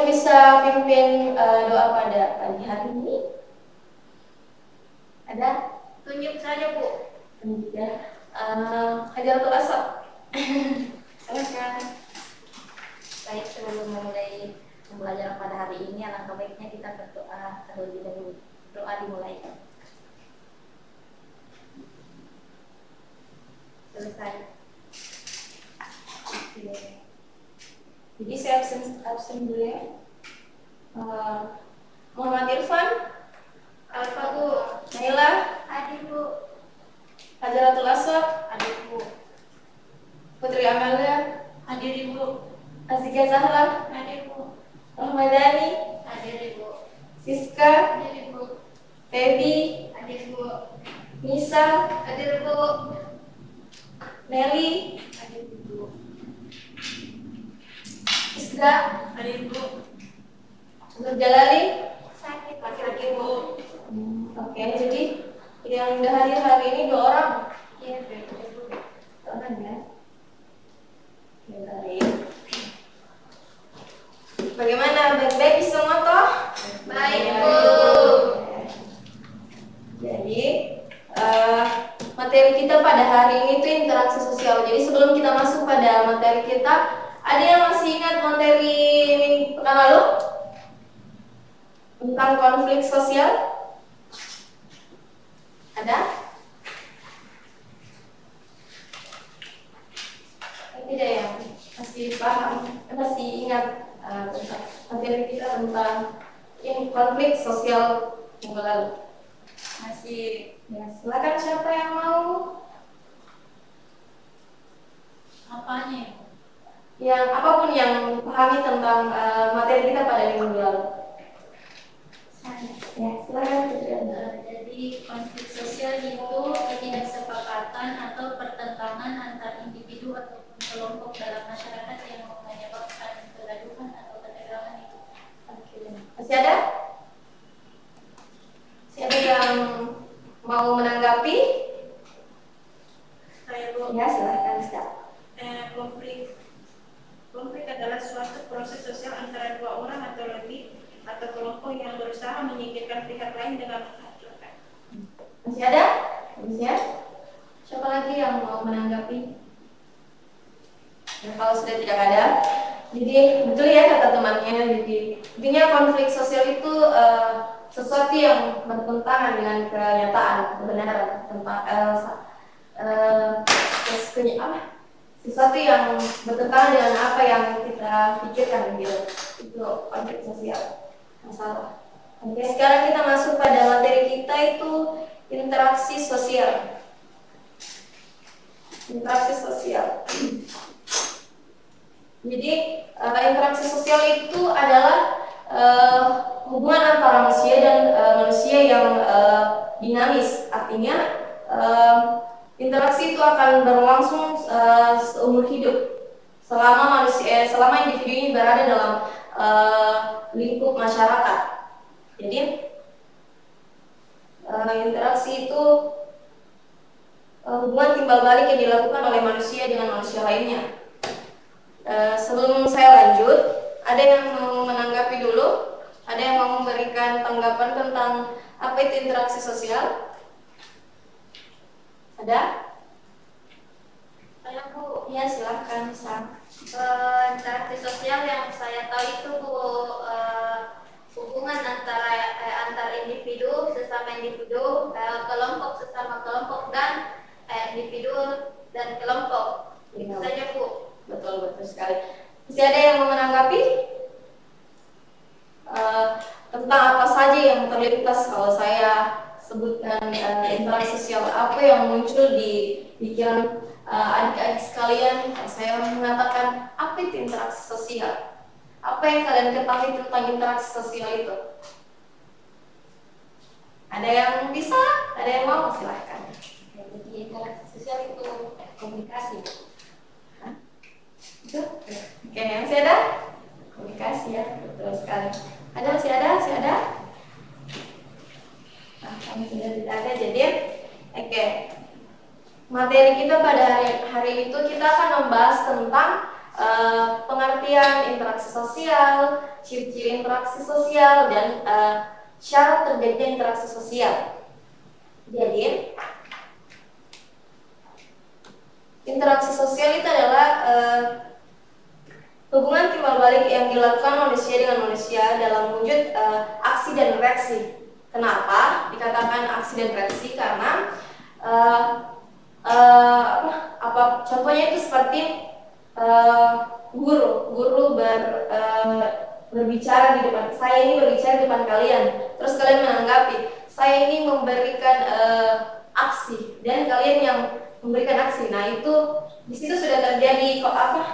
yang bisa pimpin doa pada pagi hari ini? Ada? Tunjuk saja, Bu. Tunjuk ya. Hajaratul Aswad. Silakan. Baik, sebelum memulai pembelajaran pada hari ini, alangkah baiknya kita berdoa terlebih dahulu. Doa dimulai. Selesai. Jadi saya absen dulu ya. Muhammad Irfan, Alfa, Bu. Naila, Hadir, Bu. Hajaratul Aswad, Hadir, Bu. Putri Amalia, Hadir, Ibu. Azika Zahra, Hadir, Bu. Ahmadani, Hadir, Ibu. Siska, Hadir, Ibu. Feby, Hadir, Bu. Nisa, Hadir, Bu. Nelly, Hadir, Bu. Isda, Hadir, Bu. Nur Jalali. Sakit, laki-laki, Bu. Oke, jadi yang udah hadir hari ini 2 orang. Iya, Bu. 2 orang ya. Baik. Bagaimana? Baik-baik semua toh? Baik, Bu. Jadi materi kita pada hari ini itu interaksi sosial. Jadi sebelum kita masuk pada materi kita, ada yang masih ingat materi pekan lalu tentang konflik sosial? Ada? Tidak ya? Masih paham? Masih ingat tentang materi kita tentang konflik sosial minggu lalu? Masih? Ya, silakan siapa yang mau? Apanya? Yang apapun yang pahami tentang materi kita pada minggu lalu. Saya. Ya, silakan. Jadi konflik sosial itu ketidaksepakatan atau pertentangan antar individu ataupun kelompok dalam masyarakat yang menyebabkan kegaduhan atau ketegangan itu. Oke. Masih ada? Masih ada yang mau menanggapi? Saya, Bu. Ya, silakan, Ustaz. Konflik adalah suatu proses sosial antara 2 orang atau lebih atau kelompok yang berusaha menyingkirkan pihak lain dengan menghancurkan. Masih ada? Masih ya? Siapa lagi yang mau menanggapi? Ya, kalau sudah tidak ada, jadi betul ya kata temannya. Jadi intinya konflik sosial itu sesuatu yang bertentangan dengan kenyataan, kebenaran, tentang sesuatu yang bertentangan dengan apa yang kita pikirkan gitu. Itu konflik sosial, masalah. Oke, sekarang kita masuk pada materi kita itu interaksi sosial. Interaksi sosial. Jadi interaksi sosial itu adalah hubungan antara manusia dan manusia yang dinamis. Artinya interaksi itu akan berlangsung seumur hidup selama individu ini berada dalam lingkup masyarakat. Jadi interaksi itu hubungan timbal balik yang dilakukan oleh manusia dengan manusia lainnya. Sebelum saya lanjut, ada yang mau menanggapi dulu? Ada yang mau memberikan tanggapan tentang apa itu interaksi sosial? Ada? Saya, Bu. Ya, silahkan, Sang. Interaksi sosial yang saya tahu itu, Bu, hubungan antar individu sesama individu, kelompok sesama kelompok, dan individu dan kelompok. Itu saja, Bu. Betul sekali. Masih ada yang mau menanggapi tentang apa saja yang terlintas kalau saya sebutkan interaksi sosial, apa yang muncul di pikiran adik-adik sekalian kalau saya mengatakan apa itu interaksi sosial? Apa yang kalian ketahui tentang interaksi sosial itu? Ada yang bisa? Ada yang mau? Silahkan. Jadi interaksi sosial itu komunikasi. Itu? Oke, yang masih ada? Komunikasi ya, betul sekali. Ada? Masih ada? Masih ada? Nah, kami sudah tidak ada, jadi materi kita pada hari itu kita akan membahas tentang pengertian interaksi sosial, ciri-ciri interaksi sosial, dan syarat terjadinya interaksi sosial. Jadi, interaksi sosial itu adalah hubungan timbal balik yang dilakukan manusia dengan manusia dalam wujud aksi dan reaksi. Kenapa dikatakan aksi dan reaksi? Karena contohnya itu seperti guru berbicara di depan saya, ini berbicara di depan kalian, terus kalian menanggapi. Saya ini memberikan aksi dan kalian yang memberikan aksi. Nah, itu di situ sudah terjadi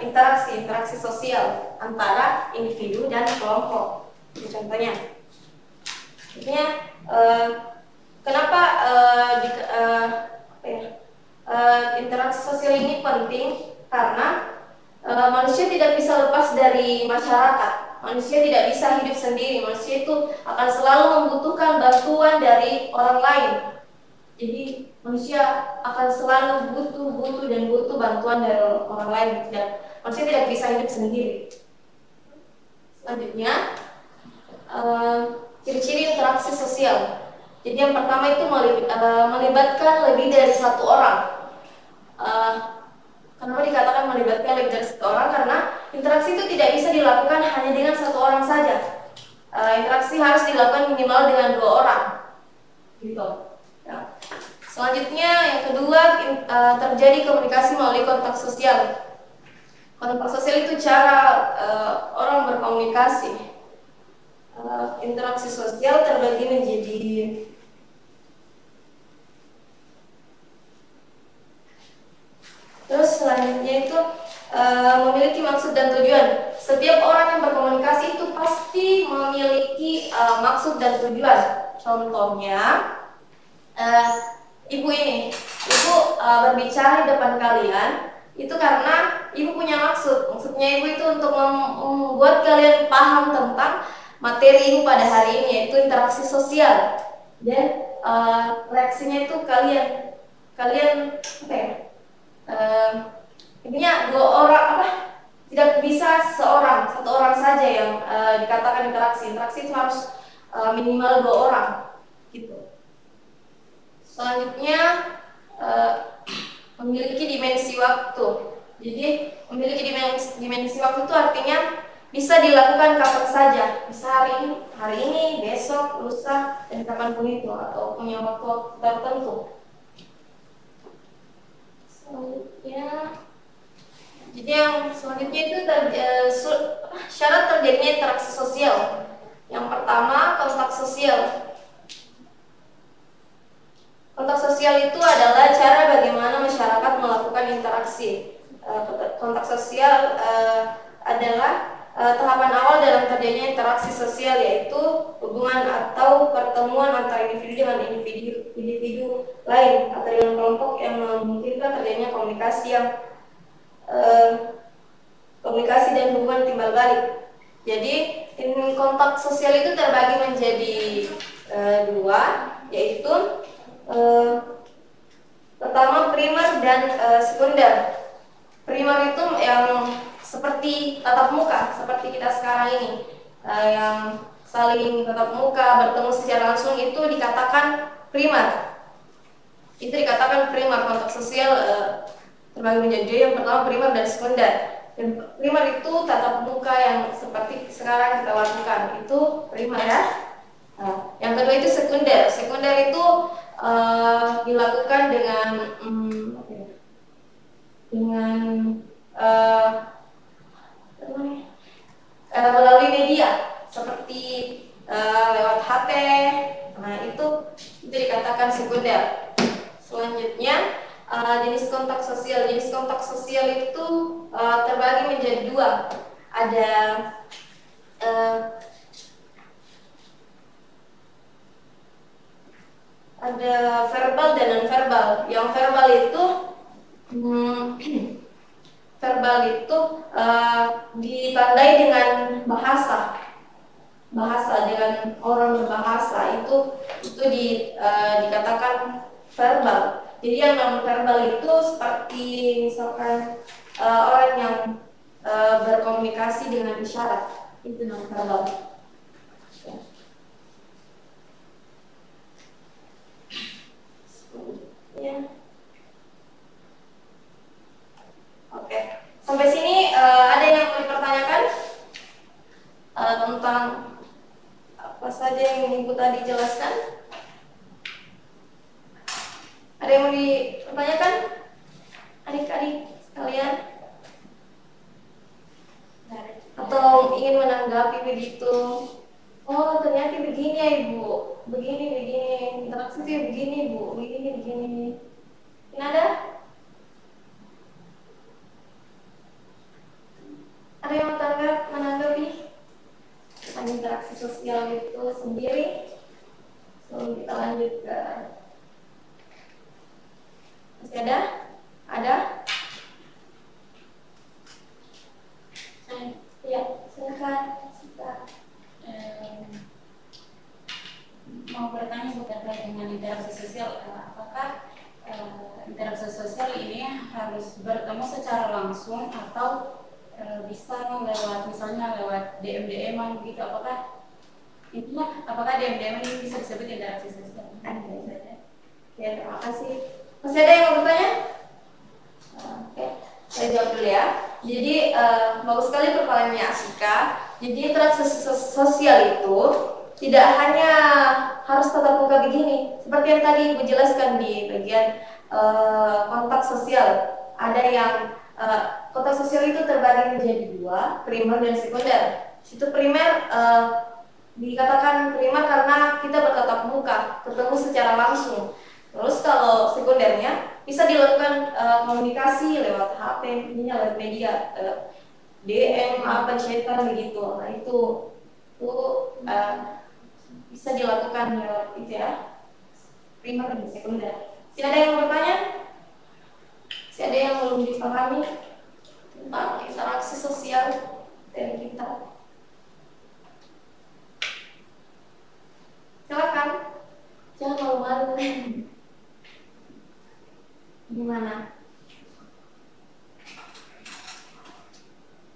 interaksi sosial antara individu dan kelompok. Itu contohnya. Artinya kenapa interaksi sosial ini penting? Karena manusia tidak bisa lepas dari masyarakat. Manusia tidak bisa hidup sendiri. Manusia itu akan selalu membutuhkan bantuan dari orang lain. Jadi manusia akan selalu butuh bantuan dari orang lain. Manusia tidak bisa hidup sendiri. Selanjutnya, ciri-ciri interaksi sosial. Jadi yang pertama itu melibatkan lebih dari satu orang. Kenapa dikatakan melibatkan lebih dari satu orang? Karena interaksi itu tidak bisa dilakukan hanya dengan satu orang saja. Interaksi harus dilakukan minimal dengan 2 orang. Gitu. Ya. Selanjutnya yang kedua, terjadi komunikasi melalui kontak sosial. Kontak sosial itu cara orang berkomunikasi. Interaksi sosial terbagi menjadi terus selanjutnya itu memiliki maksud dan tujuan. Setiap orang yang berkomunikasi itu pasti memiliki maksud dan tujuan. Contohnya, ibu berbicara di depan kalian itu karena ibu punya maksud. Maksudnya ibu itu untuk membuat kalian paham tentang materi ibu pada hari ini, yaitu interaksi sosial. Dan reaksinya itu kalian intinya 2 orang tidak bisa satu orang saja yang dikatakan interaksi itu harus minimal 2 orang gitu. Selanjutnya memiliki dimensi waktu. Jadi memiliki dimensi waktu itu artinya bisa dilakukan kapan saja, bisa hari ini, besok, lusa, dan kapanpun itu, atau punya waktu tertentu. Jadi yang selanjutnya itu syarat terjadinya interaksi sosial. Yang pertama, kontak sosial. Kontak sosial itu adalah cara bagaimana masyarakat melakukan interaksi. Kontak sosial adalah tahapan awal dalam terjadinya interaksi sosial, yaitu hubungan atau pertemuan antara individu dengan individu lain atau dengan kelompok yang memungkinkan terjadinya komunikasi dan hubungan timbal balik. Jadi kontak sosial itu terbagi menjadi 2, yaitu pertama primer dan sekunder. Primer itu yang seperti tatap muka, seperti kita sekarang ini, yang saling tatap muka, bertemu secara langsung, itu dikatakan primer. Itu dikatakan primer. Kontak sosial terbagi menjadi 2, yang pertama primer dan sekunder. Dan primer itu tatap muka yang seperti sekarang kita lakukan, itu primer ya. Yang kedua itu sekunder. Sekunder itu dilakukan dengan melalui media seperti lewat HP. Nah, itu dikatakan sekunder. Selanjutnya jenis kontak sosial. Jenis kontak sosial itu terbagi menjadi 2. Ada verbal dan non verbal. Yang verbal itu ditandai dengan bahasa dengan orang berbahasa, itu dikatakan verbal. Jadi yang non verbal itu seperti misalkan orang yang berkomunikasi dengan isyarat, itu nonverbal. Ya. Oke, sampai sini ada yang mau dipertanyakan tentang apa saja yang Ibu tadi jelaskan? Ada yang mau dipertanyakan, adik-adik sekalian? Atau ingin menanggapi begitu? Oh, ternyata begini ya Ibu, begini, interaksi itu ya begini Bu, begini. Ini ada? Ada yang menanggapi tentang interaksi sosial itu sendiri? Sebelum kita lanjut ke masih ada? Ada? Ya, silakan. Mau bertanya terkait dengan interaksi sosial, apakah interaksi sosial ini harus bertemu secara langsung atau bisa lewat misalnya lewat DM-an begitu? Apakah DM ini bisa disebut interaksi sosial? Ada saja. Ya, terima kasih. Masih ada yang mau bertanya? Oke, saya jawab dulu ya. Jadi bagus sekali pertanyaannya Asika. Jadi interaksi sosial itu tidak hanya harus tatap muka begini, seperti yang tadi Ibu jelaskan di bagian kontak sosial. Ada yang kontak sosial itu terbagi menjadi dua, primer dan sekunder. Situ primer dikatakan primer karena kita bertatap muka, ketemu secara langsung. Terus kalau sekundernya bisa dilakukan komunikasi lewat HP, intinya lewat media, DM, chatan begitu. Nah itu bisa dilakukan lewat itu ya, primer dan sekunder. Tidak ada yang bertanya? Tidak ada yang belum dipahami tentang interaksi sosial dari kita? Silakan, jangan malu-malu. Gimana?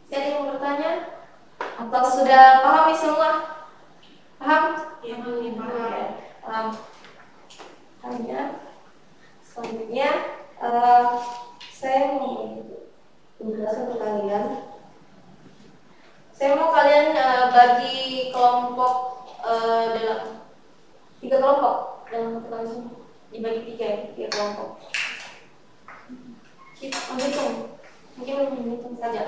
Siapa yang mau bertanya? Atau sudah pahami semua? Paham? Ya, paham. Hanya selanjutnya saya mau menjelaskan ke kalian. Saya mau kalian bagi kelompok dalam 3 kelompok dalam satu kali semua. Dibagi 3 kelompok. Kita menghitung saja.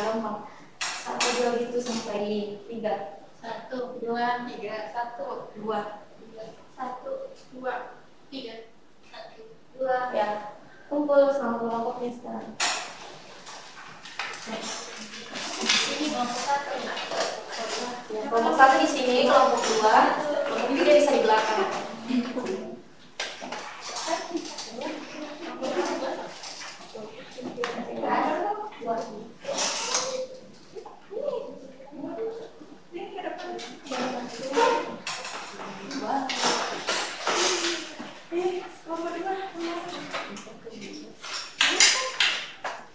Gampang. 1, 2 gitu sampai 3. 1, 2, 3, 1, 2, 1, 2, 3, 1, 2. Ya, kumpul sama kelompoknya sekarang. Ini kelompok 1 ya? Ya, kelompok 1 di sini, kelompok 2, kelompok 3 bisa di belakang.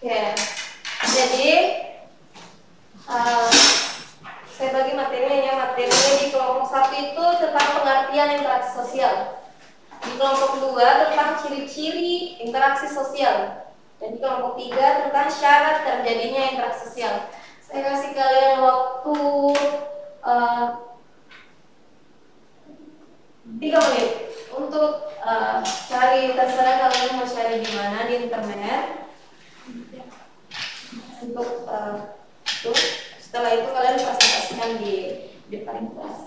Oke, jadi saya bagi materinya di kelompok 1 itu tentang pengertian interaksi sosial, di kelompok 2 tentang ciri-ciri interaksi sosial, dan di kelompok 3 tentang syarat terjadinya interaksi sosial. Saya kasih kalian waktu 3 menit untuk cari, terserah kalian mau cari di mana di internet. Untuk itu, setelah itu kalian presentasikan di depan kelas.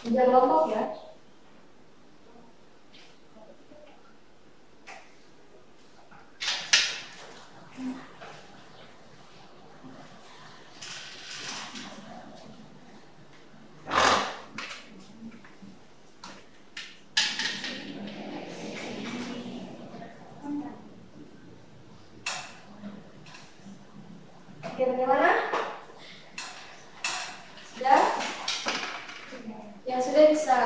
Jangan kelompok ya. Oke, bagaimana? Sudah? Yang sudah bisa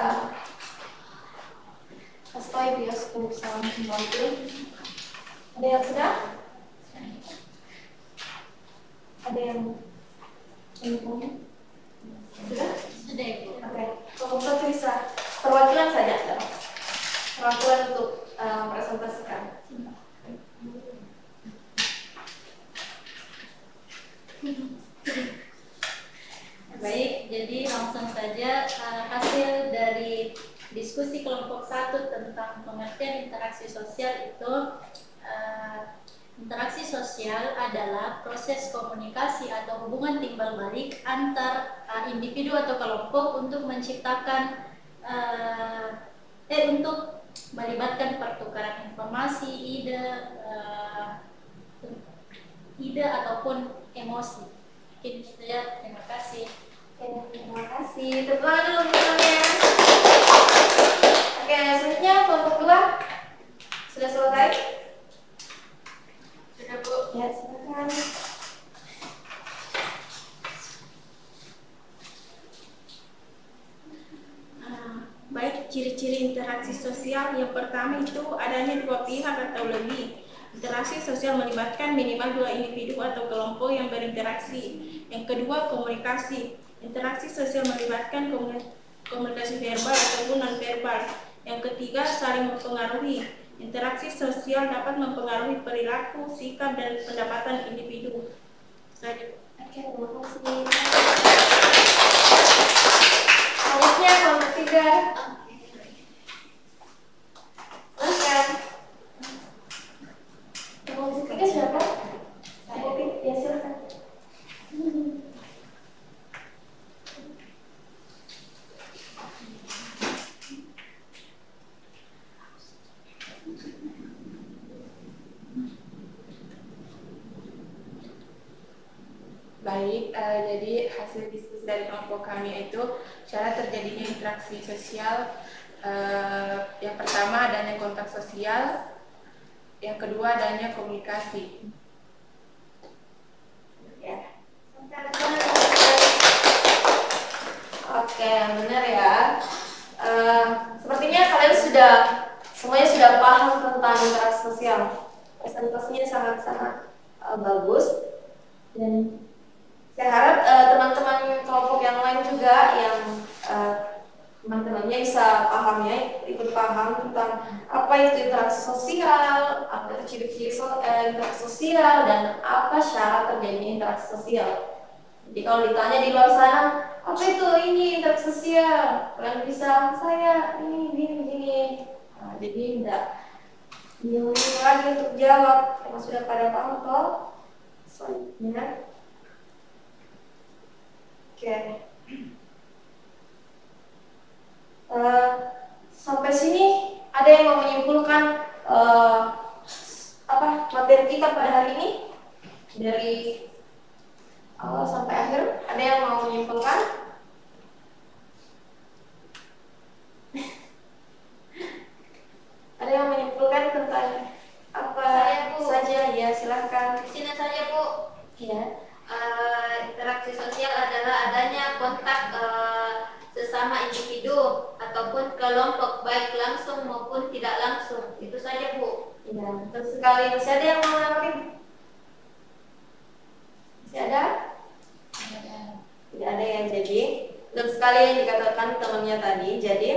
kasih tahu bioskop. saja hasil dari diskusi kelompok 1 tentang pengertian interaksi sosial itu. Interaksi sosial adalah proses komunikasi atau hubungan timbal balik antar individu atau kelompok untuk menciptakan untuk melibatkan pertukaran informasi, ide ataupun emosi. Mungkin itu saja. Terima kasih. Oke, terima kasih. Tepuk tangan dulu semuanya. Oke, selanjutnya kelompok 2 sudah selesai? Sudah, Bu. Ya, silakan. Baik, ciri-ciri interaksi sosial yang pertama itu adanya dua pihak atau lebih. Interaksi sosial melibatkan minimal 2 individu atau kelompok yang berinteraksi. Yang kedua, komunikasi. Interaksi sosial melibatkan komunikasi verbal ataupun non-verbal. Yang ketiga, saling mempengaruhi. Interaksi sosial dapat mempengaruhi perilaku, sikap, dan pendapatan individu. Saja. Oke, terima kasih. Selanjutnya kelompok 3. Silakan. Kelompok 3 siapa? Oke, ya silakan. Baik, jadi hasil diskusi dari kelompok kami itu cara terjadinya interaksi sosial. Yang pertama adanya kontak sosial, yang kedua adanya komunikasi. Ya. Oke, benar ya. Sepertinya kalian semuanya sudah paham tentang interaksi sosial. Presentasinya sangat-sangat bagus, dan saya harap teman-teman kelompok yang lain juga yang teman-temannya bisa paham ya, ikut paham tentang apa itu interaksi sosial, apa itu ciri-ciri interaksi sosial, dan apa syarat terjadinya interaksi sosial. Jadi kalau ditanya di luar sana, apa itu ini interaksi sosial, kalian bisa saya ini gini. Nah, jadi enggak bingung lagi untuk jawab, karena sudah pada paham toh. Selanjutnya. Oke. Sampai sini ada yang mau menyimpulkan materi kita pada hari ini dari awal sampai akhir? Ada yang mau menyimpulkan? Ada yang menyimpulkan tentang apa saja? Ya, silahkan. Di sini saja, Bu. Ya. Interaksi sosial adalah adanya kontak sesama individu ataupun kelompok, baik langsung maupun tidak langsung. Itu saja, Bu. Ya, betul sekali. Masih ada yang mau menambahkan? Masih ada? Tidak ada ya. Jadi, betul sekali yang dikatakan temannya tadi. Jadi,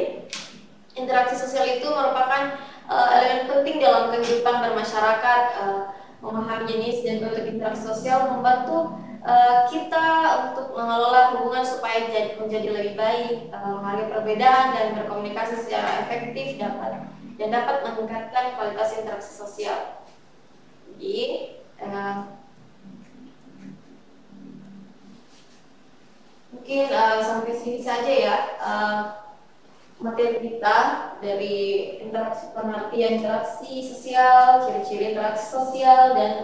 interaksi sosial itu merupakan elemen penting dalam kehidupan bermasyarakat. Memahami jenis dan bentuk interaksi sosial membantu kita untuk mengelola hubungan supaya menjadi lebih baik, menghargai perbedaan dan berkomunikasi secara efektif dapat meningkatkan kualitas interaksi sosial. Jadi mungkin sampai sini saja ya materi kita dari pengertian interaksi sosial, ciri-ciri interaksi sosial, dan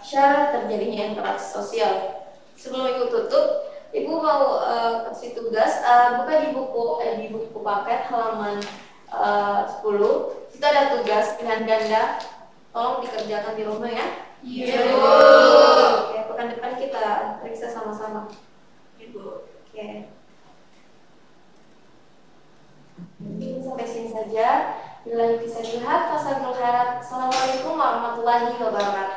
syarat terjadinya interaksi sosial. Sebelum Ibu tutup, Ibu mau kasih tugas, buka di buku paket halaman 10. Itu ada tugas pilihan ganda, tolong dikerjakan di rumah ya. Iya. Oke, pekan depan kita periksa sama-sama. Ibu. Oke. Sampai sini saja. Bila bisa dilihat, fasadul khairat. Assalamualaikum warahmatullahi wabarakatuh.